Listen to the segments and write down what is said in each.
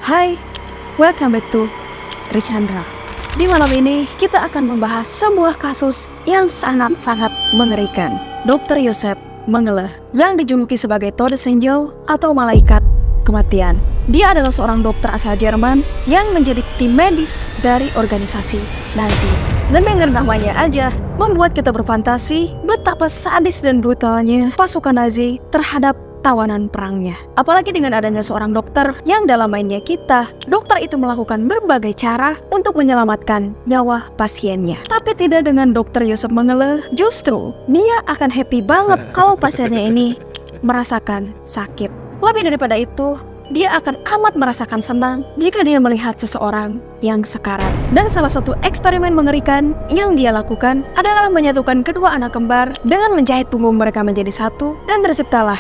Hai, welcome back to Richandra. Di malam ini kita akan membahas sebuah kasus yang sangat-sangat mengerikan. Dr. Joseph Mengele yang dijuluki sebagai Todesengel atau malaikat kematian. Dia adalah seorang dokter asal Jerman yang menjadi tim medis dari organisasi Nazi. Dan dengar namanya aja membuat kita berfantasi betapa sadis dan brutalnya pasukan Nazi terhadap tawanan perangnya. Apalagi dengan adanya seorang dokter yang dalam mainnya kita, dokter itu melakukan berbagai cara untuk menyelamatkan nyawa pasiennya. Tapi tidak dengan Dr. Joseph Mengele, justru dia akan happy banget kalau pasiennya ini merasakan sakit. Lebih daripada itu, dia akan amat merasakan senang jika dia melihat seseorang yang sekarat. Dan salah satu eksperimen mengerikan yang dia lakukan adalah menyatukan kedua anak kembar dengan menjahit punggung mereka menjadi satu, dan terciptalah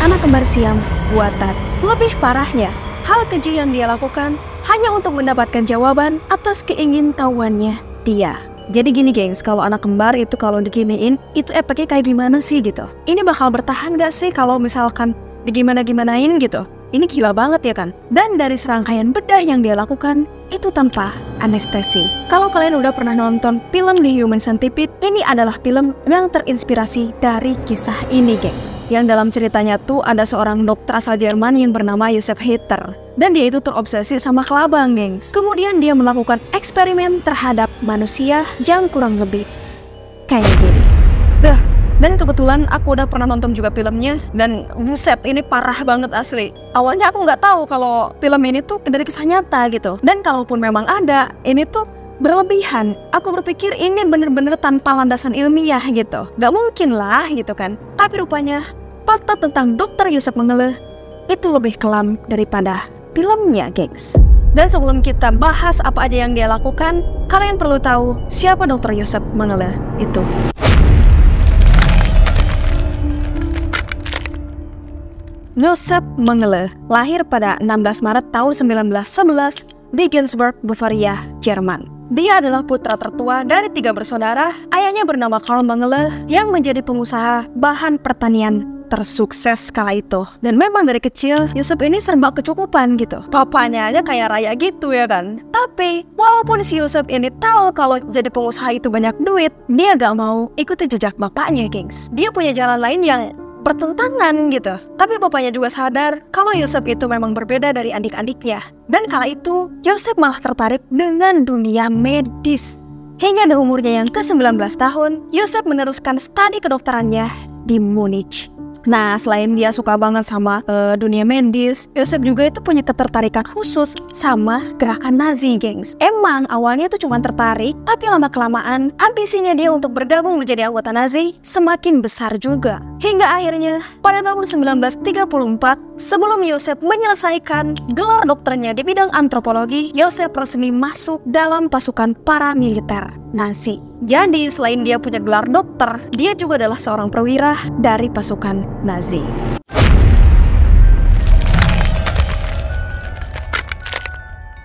anak kembar siam buatan. Lebih parahnya, hal keji yang dia lakukan hanya untuk mendapatkan jawaban atas keingintahuannya dia. Jadi gini gengs, kalau anak kembar itu kalau diginiin, itu efeknya kayak gimana sih gitu? Ini bakal bertahan gak sih kalau misalkan digimana-gimanain gitu? Ini gila banget ya kan? Dan dari serangkaian bedah yang dia lakukan, itu tanpa anestesi. Kalau kalian udah pernah nonton film The Human Centipede, ini adalah film yang terinspirasi dari kisah ini guys. Yang dalam ceritanya tuh ada seorang dokter asal Jerman yang bernama Joseph Heiter. Dan dia itu terobsesi sama kelabang gengs. Kemudian dia melakukan eksperimen terhadap manusia yang kurang lebih kayak gini. Dan kebetulan aku udah pernah nonton juga filmnya, dan buset ini parah banget asli. Awalnya aku nggak tahu kalau film ini tuh dari kisah nyata gitu. Dan kalaupun memang ada, ini tuh berlebihan. Aku berpikir ini bener-bener tanpa landasan ilmiah gitu. Gak mungkin lah gitu kan. Tapi rupanya fakta tentang Dr. Joseph Mengele itu lebih kelam daripada filmnya gengs. Dan sebelum kita bahas apa aja yang dia lakukan, kalian perlu tahu siapa Dr. Joseph Mengele itu. Joseph Mengele lahir pada 16 Maret tahun 1911 di Ginsberg, Bavaria, Jerman. Dia adalah putra tertua dari 3 bersaudara. Ayahnya bernama Karl Mengele yang menjadi pengusaha bahan pertanian tersukses kala itu. Dan memang dari kecil Joseph ini serba kecukupan gitu. Papanya aja kaya raya gitu ya kan. Tapi walaupun si Joseph ini tahu kalau jadi pengusaha itu banyak duit, dia gak mau ikuti jejak bapaknya gengs. Dia punya jalan lain yang bertentangan gitu. Tapi bapaknya juga sadar kalau Joseph itu memang berbeda dari adik-adiknya. Dan kala itu Joseph malah tertarik dengan dunia medis. Hingga di umurnya yang ke-19 tahun, Joseph meneruskan studi kedokterannya di Munich. Nah, selain dia suka banget sama dunia medis, Joseph juga itu punya ketertarikan khusus sama gerakan Nazi, gengs. Emang awalnya tuh cuma tertarik, tapi lama-kelamaan ambisinya dia untuk bergabung menjadi anggota Nazi semakin besar juga. Hingga akhirnya pada tahun 1934, sebelum Joseph menyelesaikan gelar dokternya di bidang antropologi, Joseph resmi masuk dalam pasukan paramiliter Nazi. Jadi selain dia punya gelar dokter, dia juga adalah seorang perwira dari pasukan Nazi.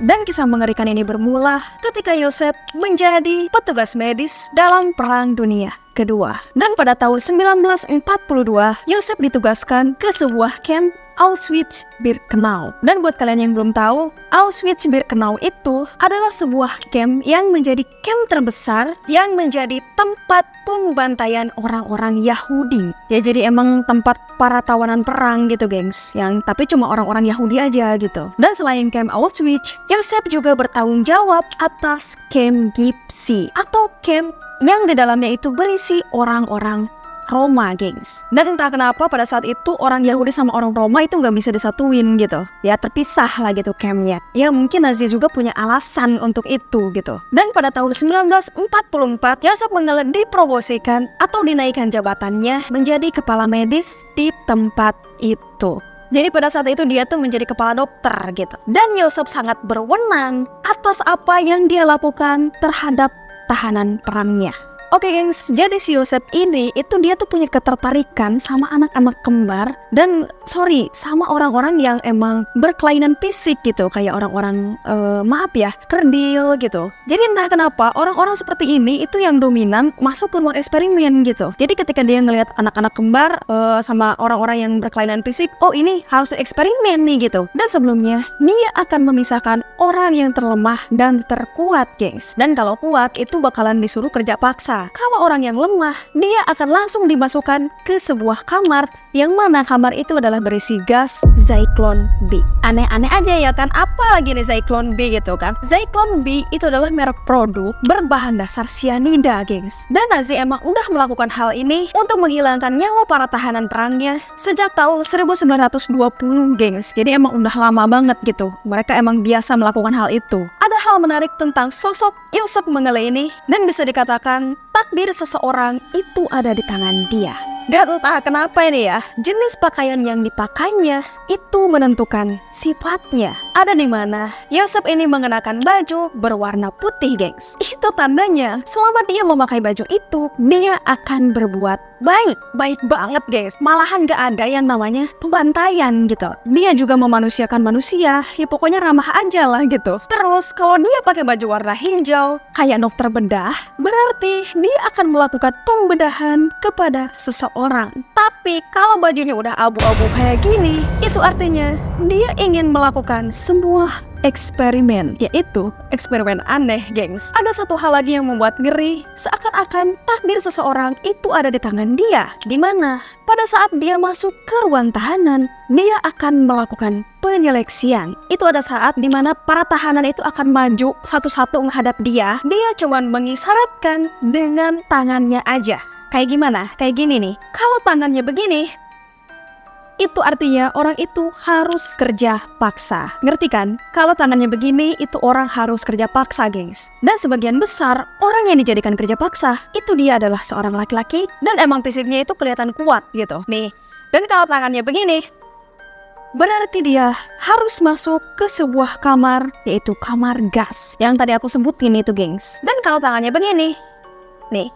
Dan kisah mengerikan ini bermula ketika Joseph menjadi petugas medis dalam Perang Dunia Kedua. Dan pada tahun 1942, Joseph ditugaskan ke sebuah camp Auschwitz-Birkenau. Dan buat kalian yang belum tahu, Auschwitz-Birkenau itu adalah sebuah camp yang menjadi camp terbesar yang menjadi tempat pembantaian orang-orang Yahudi. Ya jadi emang tempat para tawanan perang gitu gengs, yang tapi cuma orang-orang Yahudi aja gitu. Dan selain camp Auschwitz, Joseph juga bertanggung jawab atas camp Gipsy atau camp yang di dalamnya itu berisi orang-orang Roma gengs. Dan entah kenapa pada saat itu orang Yahudi sama orang Roma itu nggak bisa disatuin gitu. Ya terpisah lah gitu campnya. Ya mungkin Nazi juga punya alasan untuk itu gitu. Dan pada tahun 1944 Joseph Mengele dipromosikan atau dinaikkan jabatannya menjadi kepala medis di tempat itu. Jadi pada saat itu dia tuh menjadi kepala dokter gitu. Dan Joseph sangat berwenang atas apa yang dia lakukan terhadap tahanan perangnya. Oke gengs, jadi si Yosef ini itu dia tuh punya ketertarikan sama anak-anak kembar dan sama orang-orang yang emang berkelainan fisik gitu, kayak orang-orang maaf ya, kerdil gitu. Jadi entah kenapa orang-orang seperti ini itu yang dominan masuk ke ruang eksperimen gitu. Jadi ketika dia ngelihat anak-anak kembar sama orang-orang yang berkelainan fisik, oh ini harus eksperimen nih gitu. Dan sebelumnya dia akan memisahkan orang yang terlemah dan terkuat gengs. Dan kalau kuat itu bakalan disuruh kerja paksa. Kalau orang yang lemah, dia akan langsung dimasukkan ke sebuah kamar, yang mana kamar itu adalah berisi gas Zyklon B. Aneh-aneh aja ya kan, apa lagi nih Zyklon B gitu kan. Zyklon B itu adalah merek produk berbahan dasar cyanida gengs. Dan Nazi emang udah melakukan hal ini untuk menghilangkan nyawa para tahanan perangnya sejak tahun 1920 gengs. Jadi emang udah lama banget gitu, mereka emang biasa melakukan hal itu. Ada hal menarik tentang sosok Yosef Mengele ini, dan bisa dikatakan takdir seseorang itu ada di tangan dia. Dan entah kenapa ini ya, jenis pakaian yang dipakainya itu menentukan sifatnya. Ada di mana Yosef ini mengenakan baju berwarna putih gengs. Itu tandanya selama dia memakai baju itu, dia akan berbuat baik. Baik banget gengs. Malahan gak ada yang namanya pembantaian gitu. Dia juga memanusiakan manusia, ya pokoknya ramah aja lah gitu. Terus kalau dia pakai baju warna hijau kayak dokter bedah, berarti dia akan melakukan pembedahan kepada seseorang. Tapi kalau bajunya udah abu-abu kayak gini, itu artinya dia ingin melakukan sebuah eksperimen, yaitu eksperimen aneh gengs. Ada satu hal lagi yang membuat ngeri, seakan-akan takdir seseorang itu ada di tangan dia, dimana pada saat dia masuk ke ruang tahanan, dia akan melakukan penyeleksian. Itu ada saat dimana para tahanan itu akan maju satu-satu menghadap dia. Dia cuma mengisyaratkan dengan tangannya aja. Kayak gimana? Kayak gini nih, kalau tangannya begini, itu artinya orang itu harus kerja paksa. Ngerti kan? Kalau tangannya begini, itu orang harus kerja paksa gengs. Dan sebagian besar orang yang dijadikan kerja paksa, itu dia adalah seorang laki-laki dan emang fisiknya itu kelihatan kuat gitu. Nih, dan kalau tangannya begini, berarti dia harus masuk ke sebuah kamar, yaitu kamar gas yang tadi aku sebutin itu gengs. Dan kalau tangannya begini, nih,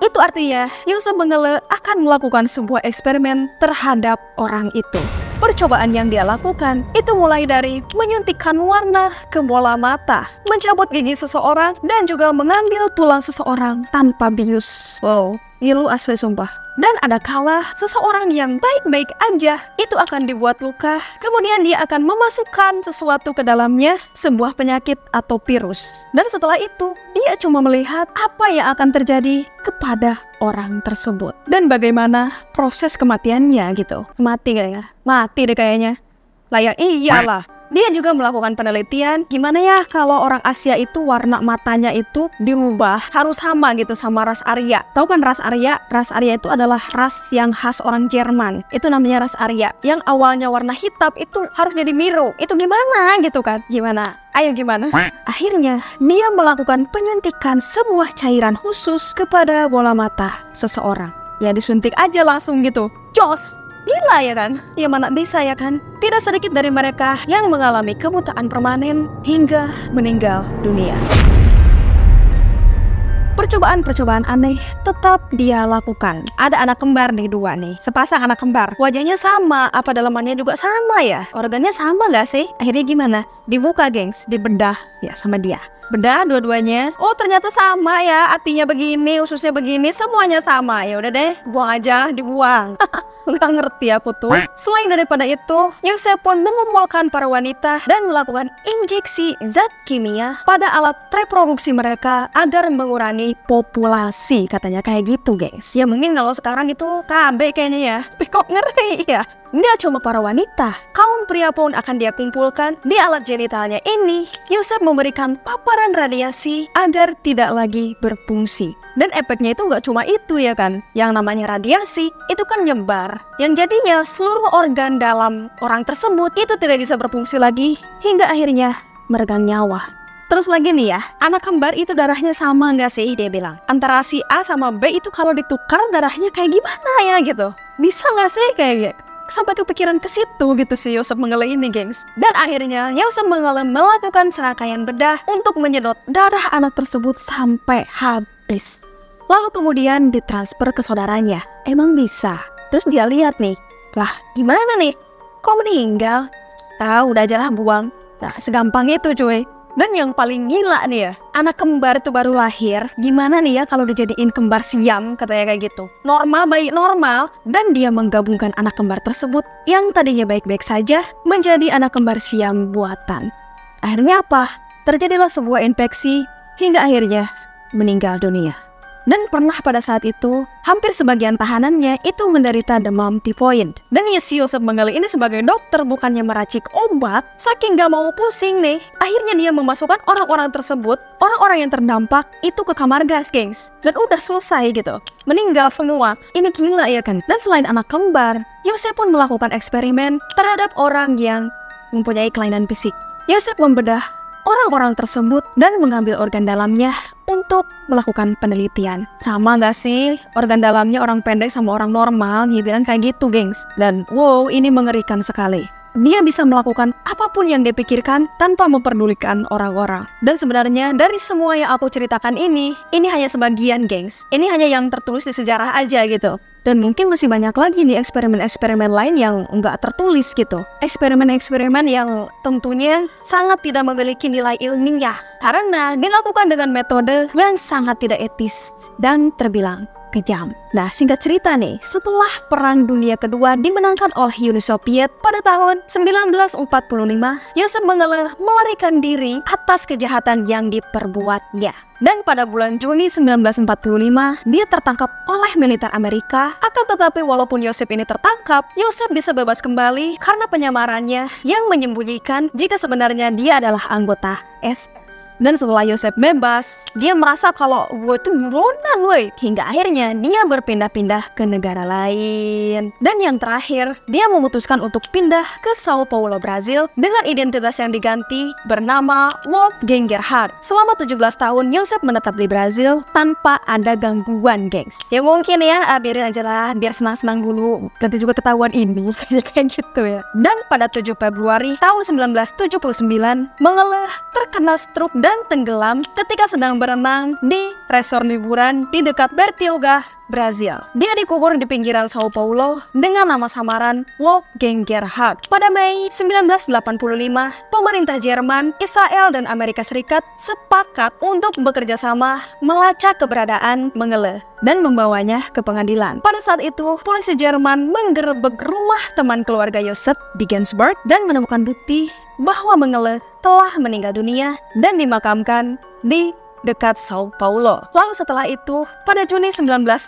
itu artinya Yosef Mengele akan melakukan sebuah eksperimen terhadap orang itu. Percobaan yang dia lakukan itu mulai dari menyuntikkan warna ke bola mata, mencabut gigi seseorang, dan juga mengambil tulang seseorang tanpa bius. Wow, ilu asli sumpah. Dan ada kala seseorang yang baik-baik aja itu akan dibuat luka, kemudian dia akan memasukkan sesuatu ke dalamnya, sebuah penyakit atau virus. Dan setelah itu dia cuma melihat apa yang akan terjadi kepada orang tersebut dan bagaimana proses kematiannya gitu. Mati gak ya? Mati deh kayaknya. Lah ya iyalah. Dia juga melakukan penelitian gimana ya kalau orang Asia itu warna matanya itu dirubah harus sama gitu sama ras Arya. Tahu kan ras Arya? Ras Arya itu adalah ras yang khas orang Jerman. Itu namanya ras Arya. Yang awalnya warna hitam itu harus jadi biru. Itu gimana gitu kan? Gimana? Ayo gimana? Akhirnya dia melakukan penyuntikan sebuah cairan khusus kepada bola mata seseorang. Ya disuntik aja langsung gitu. Jos! Gila ya kan? Ya mana bisa ya kan? Tidak sedikit dari mereka yang mengalami kebutaan permanen hingga meninggal dunia. Percobaan-percobaan aneh tetap dia lakukan. Ada anak kembar nih dua nih, sepasang anak kembar. Wajahnya sama, apa dalamannya juga sama ya? Organnya sama gak sih? Akhirnya gimana? Dibuka gengs, dibedah ya sama dia. Bedah dua-duanya. Oh ternyata sama ya, hatinya begini, ususnya begini, semuanya sama. Ya udah deh, buang aja, dibuang. Nggak ngerti aku tuh. Selain daripada itu, Yosef pun mengumpulkan para wanita dan melakukan injeksi zat kimia pada alat reproduksi mereka agar mengurangi populasi. Katanya kayak gitu guys. Ya mungkin kalau sekarang itu KB kayaknya ya. Tapi kok ngeri ya? Nggak cuma para wanita, kaum pria pun akan dia kumpulkan di alat genitalnya ini. Yosef memberikan paparan radiasi agar tidak lagi berfungsi. Dan efeknya itu nggak cuma itu ya kan. Yang namanya radiasi itu kan nyebar, yang jadinya seluruh organ dalam orang tersebut itu tidak bisa berfungsi lagi hingga akhirnya meregang nyawa. Terus lagi nih ya, anak kembar itu darahnya sama nggak sih? Dia bilang antara si A sama B itu kalau ditukar darahnya kayak gimana ya gitu. Bisa nggak sih kayak gitu? Sampai kepikiran ke situ gitu si Yosef Mengele ini gengs. Dan akhirnya Yosef Mengele melakukan serangkaian bedah untuk menyedot darah anak tersebut sampai habis. Lalu kemudian ditransfer ke saudaranya. Emang bisa? Terus dia lihat nih, lah gimana nih? Kok meninggal? Ah udah aja lah buang. Nah segampang itu cuy. Dan yang paling gila nih ya, anak kembar itu baru lahir, gimana nih ya kalau dijadiin kembar siam, katanya kayak gitu. Normal, baik normal, dan dia menggabungkan anak kembar tersebut yang tadinya baik-baik saja menjadi anak kembar siam buatan. Akhirnya apa? Terjadilah sebuah infeksi hingga akhirnya meninggal dunia. Dan pernah pada saat itu, hampir sebagian tahanannya itu menderita demam tifoid. Dan si Yosef Mengele ini sebagai dokter bukannya meracik obat, saking gak mau pusing nih, akhirnya dia memasukkan orang-orang tersebut, orang-orang yang terdampak, itu ke kamar gas, gengs. Dan udah selesai gitu, meninggal semua. Ini gila ya kan? Dan selain anak kembar, Yosef pun melakukan eksperimen terhadap orang yang mempunyai kelainan fisik. Yosef membedah orang-orang tersebut dan mengambil organ dalamnya untuk melakukan penelitian. Sama gak sih organ dalamnya orang pendek sama orang normal? Dia bilang kayak gitu, gengs. Dan wow, ini mengerikan sekali. Dia bisa melakukan apapun yang dia pikirkan tanpa memperdulikan orang-orang. Dan sebenarnya dari semua yang aku ceritakan ini hanya sebagian, gengs. Ini hanya yang tertulis di sejarah aja gitu. Dan mungkin masih banyak lagi nih eksperimen-eksperimen lain yang nggak tertulis gitu. Eksperimen-eksperimen yang tentunya sangat tidak memiliki nilai ilmiah. Karena dilakukan dengan metode yang sangat tidak etis dan terbilang kejam. Nah, singkat cerita nih, setelah Perang Dunia Kedua dimenangkan oleh Uni Soviet pada tahun 1945, Yosef Mengele melarikan diri atas kejahatan yang diperbuatnya. Dan pada bulan Juni 1945, dia tertangkap oleh militer Amerika. Akan tetapi walaupun Yosef ini tertangkap, Yosef bisa bebas kembali karena penyamarannya yang menyembunyikan jika sebenarnya dia adalah anggota SS. Dan setelah Yosef bebas, dia merasa kalau gue tuh buronan woi. Hingga akhirnya dia berpindah-pindah ke negara lain. Dan yang terakhir, dia memutuskan untuk pindah ke Sao Paulo, Brazil dengan identitas yang diganti bernama Wolfgang Gerhard. Selama 17 tahun, Yosef menetap di Brazil tanpa ada gangguan, gengs. Ya mungkin ya, biarin aja lah, biar senang-senang dulu. Nanti juga ketahuan ini, kayak gitu ya. Dan pada 7 Februari tahun 1979, Mengele terkena stroke dan tenggelam ketika sedang berenang di resort liburan di dekat Bertioga, Brazil. Dia dikubur di pinggiran Sao Paulo dengan nama samaran Wolfgang Gerhard. Pada Mei 1985, pemerintah Jerman, Israel, dan Amerika Serikat sepakat untuk bekerja sama melacak keberadaan Mengele dan membawanya ke pengadilan. Pada saat itu, polisi Jerman menggerebek rumah teman keluarga Yosef di Gensburg dan menemukan bukti bahwa Mengele telah meninggal dunia dan dimakamkan di dekat Sao Paulo. Lalu setelah itu, pada Juni 1985,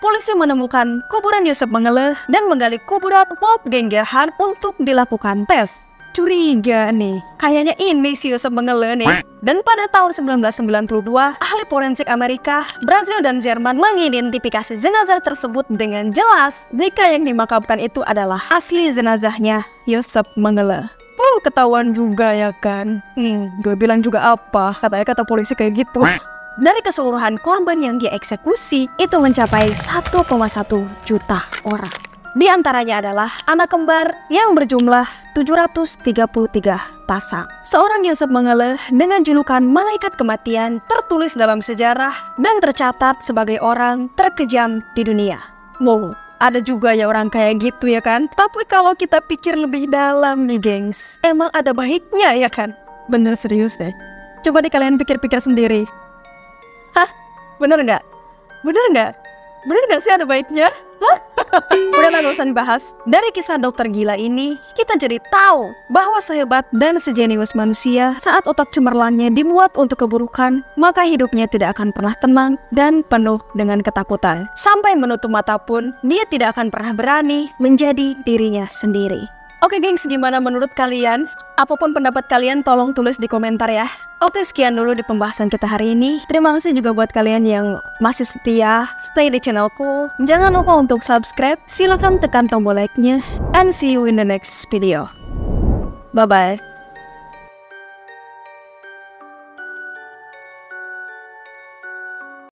polisi menemukan kuburan Yosef Mengele dan menggali kuburan Wolfgang Gerhard untuk dilakukan tes. Curiga nih, kayaknya ini si Yosef Mengele nih. Dan pada tahun 1992, ahli forensik Amerika, Brazil, dan Jerman mengidentifikasi jenazah tersebut dengan jelas jika yang dimakamkan itu adalah asli jenazahnya Yosef Mengele. Ketahuan juga ya kan. Gue bilang juga apa, katanya kata polisi kayak gitu. Dari keseluruhan korban yang dia eksekusi, itu mencapai 1,1 juta orang. Di antaranya adalah anak kembar yang berjumlah 733 pasang. Seorang Yosef Mengele dengan julukan Malaikat Kematian tertulis dalam sejarah dan tercatat sebagai orang terkejam di dunia. Wow. Ada juga ya orang kayak gitu ya kan. Tapi kalau kita pikir lebih dalam nih gengs, emang ada baiknya ya kan. Bener serius deh. Coba deh kalian pikir-pikir sendiri. Hah? Bener nggak? Bener nggak? Bener nggak sih ada baiknya? Hah? Udah lah gak usah dibahas. Dari kisah dokter gila ini, kita jadi tahu bahwa sehebat dan sejenius manusia, saat otak cemerlangnya dimuat untuk keburukan, maka hidupnya tidak akan pernah tenang dan penuh dengan ketakutan. Sampai menutup mata pun, dia tidak akan pernah berani menjadi dirinya sendiri. Oke gengs, gimana menurut kalian? Apapun pendapat kalian tolong tulis di komentar ya. Oke, sekian dulu di pembahasan kita hari ini. Terima kasih juga buat kalian yang masih setia stay di channelku. Jangan lupa untuk subscribe, silahkan tekan tombol like-nya, and see you in the next video. Bye-bye.